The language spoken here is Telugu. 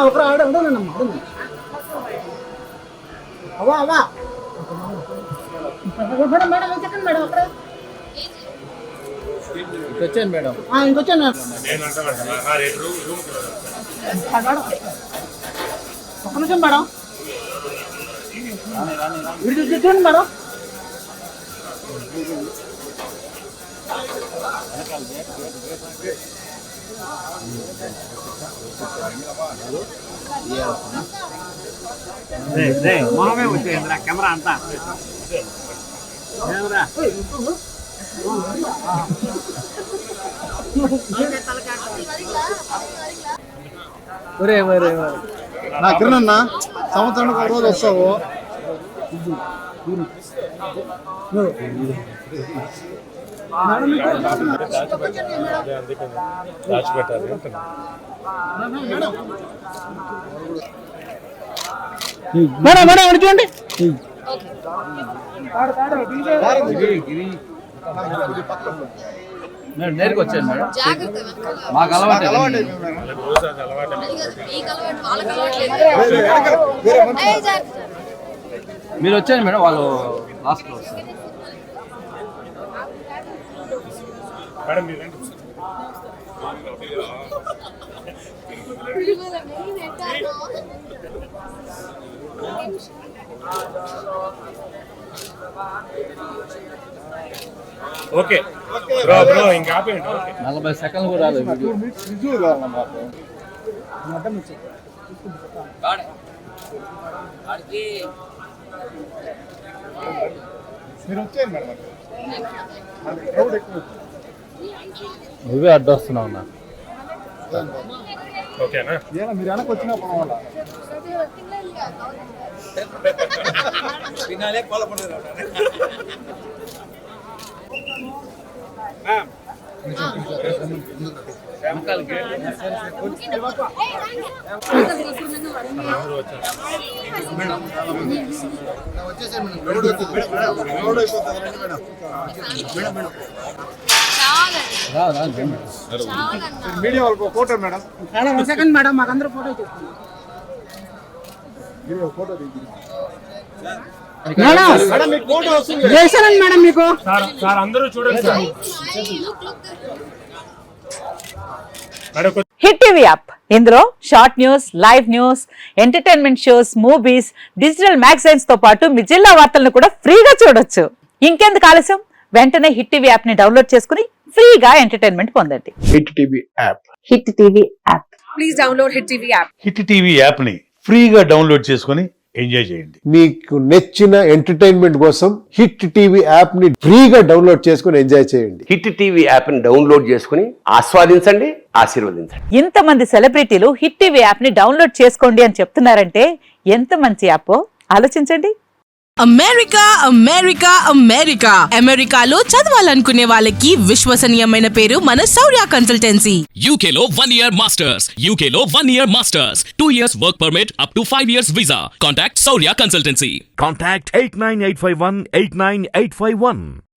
ఒకరు ఆడ ఉండనమ్మా అవా అవా మేడం మేడం చెప్పండి మేడం అక్కడ వచ్చాను మేడం ఇంకొచ్చాను ఒక్క నిమిషం మేడం చూడండి మేడం మొహమే వచ్చేయండి కెమెరా అంతా నా కిరణ్ సంవత్సరానికి ఒక రోజు వస్తావు మేడం మేడం చూడండి నేరుకు వచ్చాను మేడం మాకు అలవాటు మీరు వచ్చారు మేడం వాళ్ళు లాస్ట్లో వస్తారు ఓకే బ్రో బ్రో ఇంకా ఆపేయండి 40 సెకండ్లు కూడా రాలేదు వీడియో నువ్వే అడ్డొస్తున్నావు అన్న ఓకేనా మీరు వెనక్కి వచ్చినా పర్వాలా మీడియా వాళ్ళకి ఫోటో మేడం సెకండ్ మేడం మాకందరూ ఫోటో తీసుకున్నాం ఫోటో చేశానండి మేడం మీకు సార్ అందరూ చూడండి సార్ హిట్ టీవీ యాప్ ఇందులో short news, live news, entertainment shows, movies, digital magazines తో పాటు మీ జిల్లా వార్తలను కూడా ఫ్రీగా చూడొచ్చు. ఇంకెందుకు ఆలస్యం, వెంటనే హిట్ టీవీ యాప్ ని డౌన్లోడ్ చేసుకుని ఫ్రీగా ఎంటర్టైన్మెంట్ పొందండి. Hit TV app hit TV app please download hit TV app. Hit TV app ని ఫ్రీగా డౌన్లోడ్ చేసుకుని ఎంజాయ్ చేయండి. మీకు నచ్చిన ఎంటర్టైన్మెంట్ కోసం హిట్ టీవీ యాప్ ని ఫ్రీగా డౌన్లోడ్ చేసుకుని ఎంజాయ్ చేయండి. హిట్ టీవీ యాప్ ని డౌన్లోడ్ చేసుకుని ఆస్వాదించండి, ఆశీర్వదించండి. ఇంతమంది సెలబ్రిటీలు హిట్ టీవీ యాప్ ని డౌన్లోడ్ చేసుకోండి అని చెప్తున్నారంటే ఎంత మంచి యాప్ ఆలోచించండి. అమెరికా అమెరికా అమెరికా అమెరికాలో చదవాలనుకునే వాళ్ళకి విశ్వసనీయమైన పేరు మన శౌర్య కన్సల్టెన్సీ. UK లో 1 year masters, UK లో 1 year masters, 2 years work permit up to 5 years visa. Contact Saurya Consultancy. Contact 89851 89851.